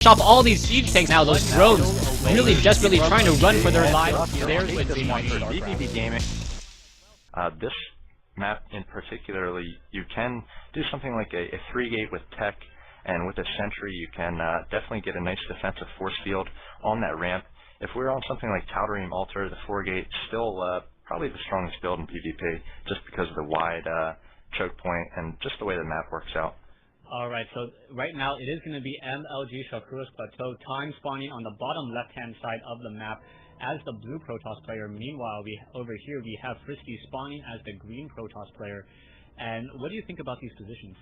off all these siege tanks now. Those drones really desperately trying to run for their lives. There's Wednesday Night Starcraft. vVv Gaming. This map in particularly, you can do something like a 3-gate with tech, and with a sentry you can definitely get a nice defensive force field on that ramp. If we're on something like Tal'Darim Altar, the 4-gate still probably the strongest build in PvP, just because of the wide choke point and just the way the map works out. Alright, so right now it is going to be MLG Shakura's Plateau, time spawning on the bottom left-hand side of the map as the blue Protoss player. Meanwhile, over here we have Frisky spawning as the green Protoss player. And what do you think about these positions?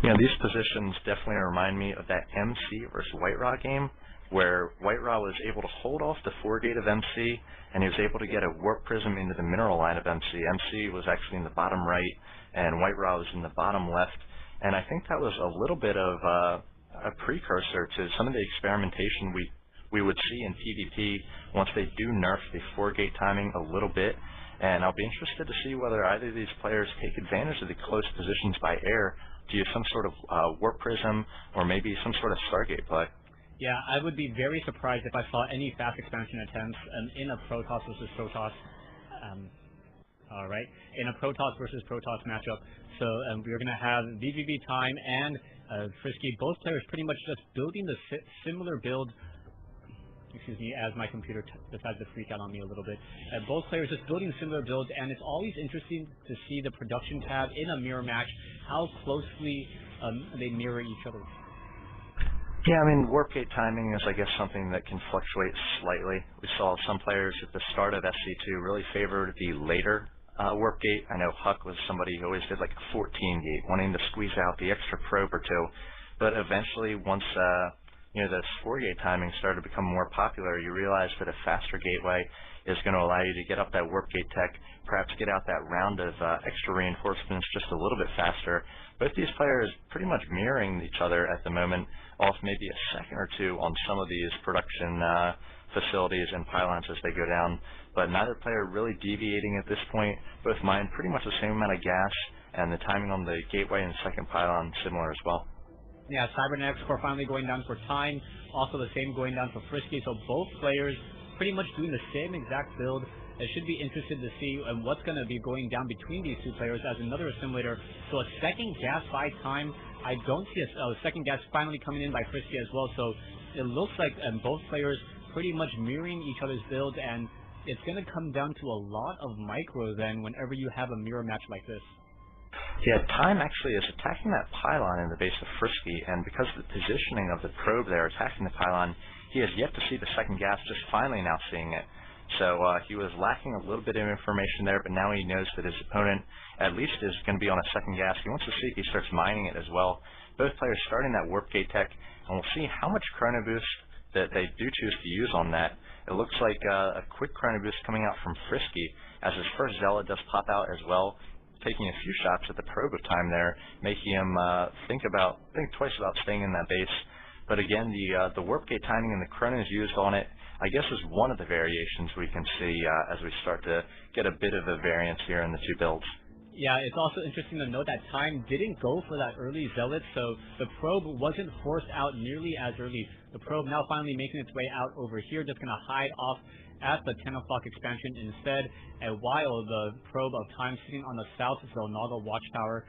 Yeah, these positions definitely remind me of that MC versus White-Raw game, where White-Raw was able to hold off the 4-gate of MC, and he was able to get a warp prism into the mineral line of MC. MC was actually in the bottom right, and White-Raw was in the bottom left. And I think that was a little bit of a precursor to some of the experimentation we would see in PvP once they do nerf the 4-gate timing a little bit. And I'll be interested to see whether either of these players take advantage of the close positions by air to use some sort of warp prism or maybe some sort of Stargate play. Yeah, I would be very surprised if I saw any fast expansion attempts in a Protoss versus Protoss. Alright, in a Protoss versus Protoss matchup. So we're going to have vVv Time and Frisky, both players pretty much just building the similar build. Excuse me, as my computer decides to freak out on me a little bit. Both players just building similar builds, and it's always interesting to see the production tab in a mirror match, how closely they mirror each other. Yeah, I mean, warp gate timing is, I guess, something that can fluctuate slightly. We saw some players at the start of SC2 really favored the later warp gate. I know Huck was somebody who always did like a 14-gate, wanting to squeeze out the extra probe or two. But eventually, once this 4-gate timing started to become more popular, you realize that a faster gateway is going to allow you to get up that warp gate tech, perhaps get out that round of extra reinforcements just a little bit faster. Both these players pretty much mirroring each other at the moment, off maybe a second or two on some of these production facilities and pylons as they go down. But neither player really deviating at this point. Both mine pretty much the same amount of gas, and the timing on the gateway and second pylon similar as well. Yeah, Cybernetics core finally going down for Time, also the same going down for Frisky, so both players pretty much doing the same exact build. It should be interested to see what's going to be going down between these two players as another assimilator. So a second gas by Time. I don't see a second gas finally coming in by Frisky as well, so it looks like both players pretty much mirroring each other's builds, and it's going to come down to a lot of micro then whenever you have a mirror match like this. Yeah, Time actually is attacking that pylon in the base of Frisky, and because of the positioning of the probe there attacking the pylon, he has yet to see the second gas, just finally now seeing it. So he was lacking a little bit of information there, but now he knows that his opponent at least is going to be on a second gas. He wants to see if he starts mining it as well. Both players starting that warp gate tech, and we'll see how much chrono boost that they do choose to use on that. It looks like a quick chrono boost coming out from Frisky, as his first Zealot does pop out as well, taking a few shots at the probe of Time there, making him think twice about staying in that base. But again, the warp gate timing and the chronos used on it, I guess, is one of the variations we can see as we start to get a bit of a variance here in the two builds. Yeah, it's also interesting to note that Time didn't go for that early Zealot, so the probe wasn't forced out nearly as early. The probe now finally making its way out over here, just going to hide off at the 10 o'clock expansion instead, and while the probe of Time sitting on the south Zelnaga watchtower.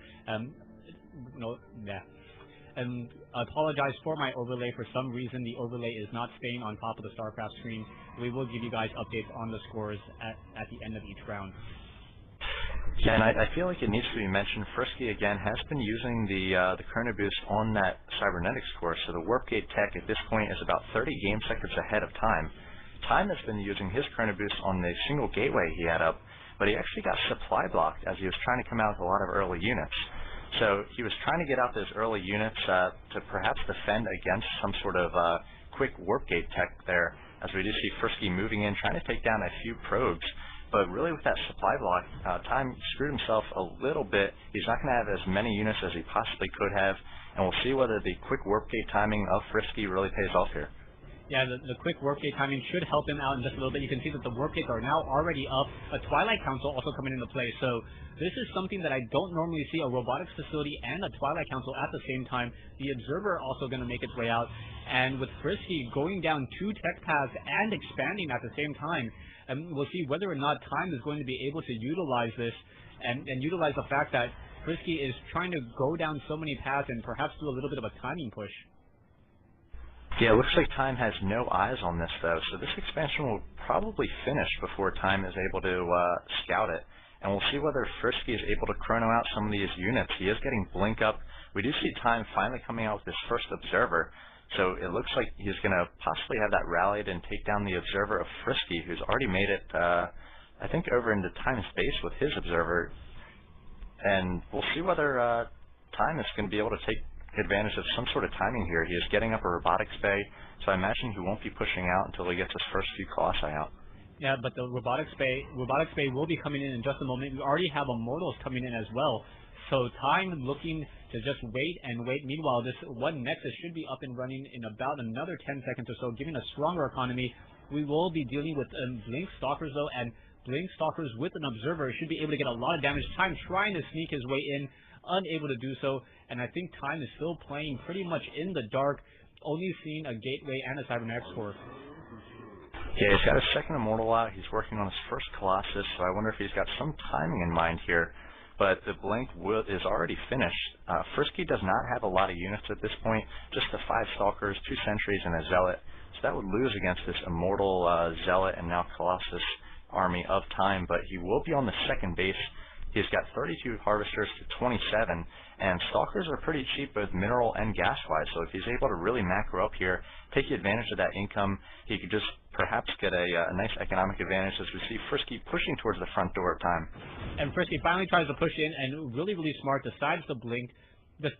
And I apologize for my overlay. For some reason, the overlay is not staying on top of the StarCraft screen. We will give you guys updates on the scores at the end of each round. Yeah, and I feel like it needs to be mentioned, Frisky again has been using the chrono boost on that cybernetics core, so the warp gate tech at this point is about 30 game seconds ahead of Time. Time has been using his chrono boost on the single gateway he had up, but he actually got supply blocked as he was trying to come out with a lot of early units. So he was trying to get out those early units to perhaps defend against some sort of quick warp gate tech there, as we do see Frisky moving in, trying to take down a few probes. But really with that supply block, Time screwed himself a little bit. He's not going to have as many units as he possibly could have, and we'll see whether the quick warp gate timing of Frisky really pays off here. Yeah, the quick warp gate timing should help him out in just a little bit. You can see that the warp gates are now already up. A Twilight Council also coming into play. So this is something that I don't normally see, a robotics facility and a Twilight Council at the same time. The Observer also going to make its way out. And with Frisky going down 2 tech paths and expanding at the same time, we'll see whether or not Time is going to be able to utilize this and utilize the fact that Frisky is trying to go down so many paths and perhaps do a little bit of a timing push. Yeah, it looks like Time has no eyes on this, though, so this expansion will probably finish before Time is able to scout it. And we'll see whether Frisky is able to chrono out some of these units. He is getting Blink up. We do see Time finally coming out with his first Observer, so it looks like he's going to possibly have that rallied and take down the Observer of Frisky, who's already made it, I think, over into Time's base with his Observer. And we'll see whether Time is going to be able to take advantage of some sort of timing here. He is getting up a robotics bay, so I imagine he won't be pushing out until he gets his first few Colossi out. Yeah, but the robotics bay will be coming in just a moment. We already have Immortals coming in as well, so Time looking to just wait and wait. Meanwhile, this one Nexus should be up and running in about another 10 seconds or so, giving a stronger economy. We will be dealing with Blink Stalkers though, and Blink Stalkers with an Observer should be able to get a lot of damage. Time trying to sneak his way in, unable to do so, and I think Time is still playing pretty much in the dark, only seeing a Gateway and a Cybernetic Core. Yeah, he's got his second Immortal out. He's working on his first Colossus, so I wonder if he's got some timing in mind here. But the Blink is already finished. Frisky does not have a lot of units at this point, just the 5 Stalkers, 2 Sentries, and a Zealot. So that would lose against this Immortal Zealot and now Colossus army of Time, but he will be on the second base. He's got 32 Harvesters to 27, and Stalkers are pretty cheap both mineral and gas-wise, so if he's able to really macro up here, take advantage of that income, he could just perhaps get a nice economic advantage as we see Frisky pushing towards the front door of Time. And Frisky finally tries to push in, and really smart, decides to blink, just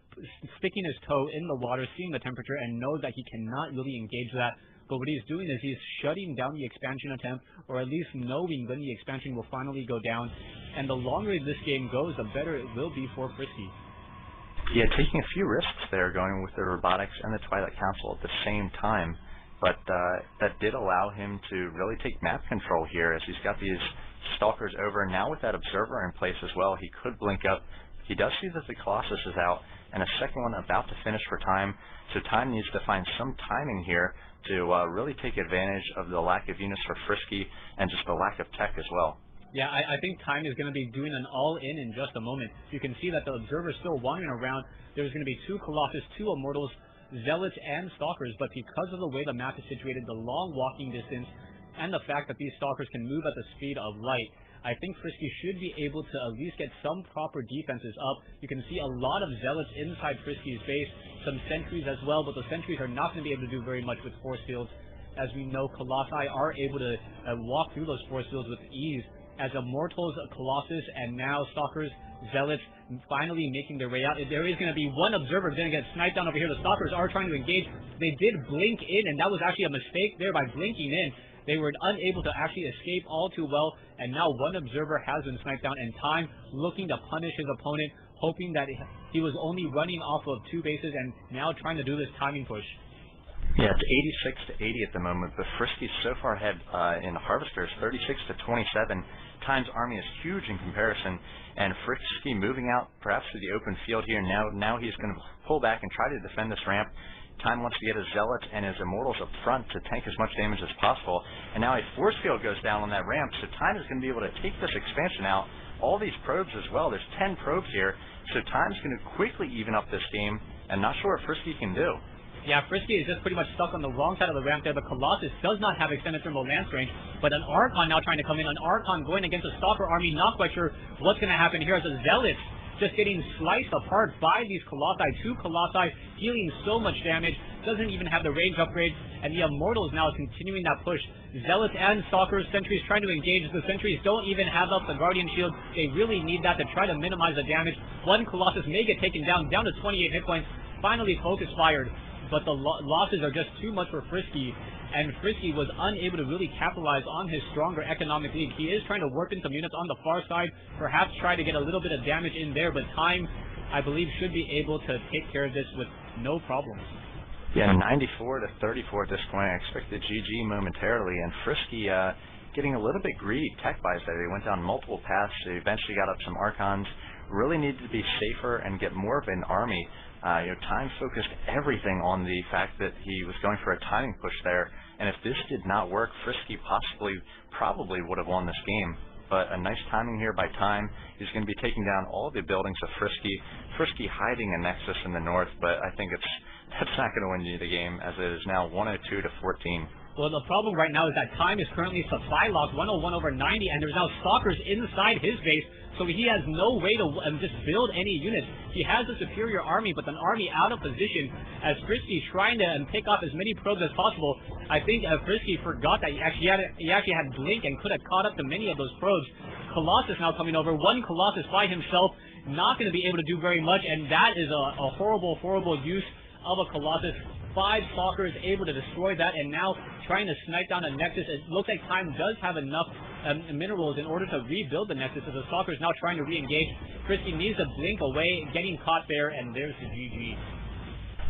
sticking his toe in the water, seeing the temperature, and knows that he cannot really engage that. But what he's doing is he's shutting down the expansion attempt, or at least knowing when the expansion will finally go down. And the longer this game goes, the better it will be for Frisky. Yeah, taking a few risks there, going with the Robotics and the Twilight Council at the same time. But that did allow him to really take map control here, as he's got these Stalkers over. Now with that Observer in place as well, he could blink up. He does see that the Colossus is out, and a second one about to finish for Time. So Time needs to find some timing here to really take advantage of the lack of units for Frisky and just the lack of tech as well. Yeah, I think Time is going to be doing an all-in in just a moment. You can see that the Observer is still wandering around. There's going to be 2 Colossus, 2 Immortals, Zealots, and Stalkers, but because of the way the map is situated, the long walking distance, and the fact that these Stalkers can move at the speed of light, I think Frisky should be able to at least get some proper defenses up. You can see a lot of Zealots inside Frisky's base, some Sentries as well, but the Sentries are not going to be able to do very much with force fields. As we know, Colossi are able to walk through those force fields with ease, as Immortals, Colossus, and now Stalkers, Zealots finally making their way out. There is going to be one Observer going to get sniped down over here. The Stalkers are trying to engage. They did blink in, and that was actually a mistake there by blinking in. They were unable to actually escape all too well, and now one Observer has been sniped down, and Time looking to punish his opponent, hoping that he was only running off of 2 bases and now trying to do this timing push. Yeah, it's 86 to 80 at the moment, but Frisky's so far ahead in Harvesters, 36 to 27. Time's army is huge in comparison, and Frisky moving out perhaps to the open field here. Now he's going to pull back and try to defend this ramp. Time wants to get his Zealots and his Immortals up front to tank as much damage as possible, and now a force field goes down on that ramp, so Time is going to be able to take this expansion out. All these probes as well, there's 10 probes here, so Time's going to quickly even up this game, and not sure what Frisky can do. Yeah, Frisky is just pretty much stuck on the wrong side of the ramp there. The Colossus does not have extended thermal lance range, but an Archon now trying to come in. An Archon going against a Stalker army, not quite sure what's going to happen here as a Zealots just getting sliced apart by these Colossi. 2 Colossi dealing so much damage, doesn't even have the range upgrade, and the Immortals now continuing that push. Zealots and Stalkers, Sentries trying to engage. The Sentries don't even have up the Guardian Shield. They really need that to try to minimize the damage. One Colossus may get taken down to 28 hit points. Finally, Focus fired, but the losses are just too much for Frisky, and Frisky was unable to really capitalize on his stronger economic lead. He is trying to warp in some units on the far side, perhaps try to get a little bit of damage in there, but Time, I believe, should be able to take care of this with no problems. Yeah, 94 to 34 at this point. I expected GG momentarily, and Frisky getting a little bit greedy tech-wise there. He went down multiple paths. He eventually got up some Archons. Really needed to be safer and get more of an army. Time focused everything on the fact that he was going for a timing push there, and if this did not work, Frisky probably would have won this game. But a nice timing here by Time. He's going to be taking down all the buildings of Frisky. Frisky hiding a Nexus in the north, but I think that's not going to win you the game, as it is now 102 to 14. Well, the problem right now is that Time is currently supply locked 101 over 90, and there's now Stalkers inside his base, so he has no way to just build any units. He has a superior army, but an army out of position as Frisky's trying to pick off as many probes as possible. I think Frisky forgot that he actually had Blink and could have caught up to many of those probes. Colossus now coming over. One Colossus by himself, not going to be able to do very much, and that is a horrible, horrible use of a Colossus. 5 Stalkers able to destroy that, and now trying to snipe down a Nexus. It looks like Time does have enough minerals in order to rebuild the Nexus, as the Stalker is now trying to re-engage. Frisky needs to blink away, getting caught there, and there's the GG.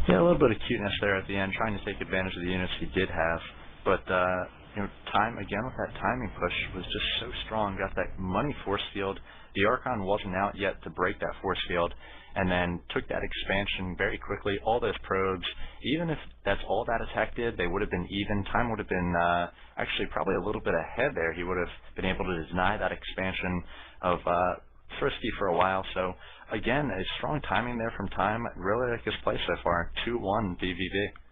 Yeah, a little bit of cuteness there at the end, trying to take advantage of the units he did have. But, Time, again, with that timing push, was just so strong. Got that money force field. The Archon wasn't out yet to break that force field, and then took that expansion very quickly. All those probes, even if that's all that attack did, they would have been even. Time would have been actually probably a little bit ahead there. He would have been able to deny that expansion of Frisky for a while. So, again, a strong timing there from Time. Really like his play so far. 2-1 vVv.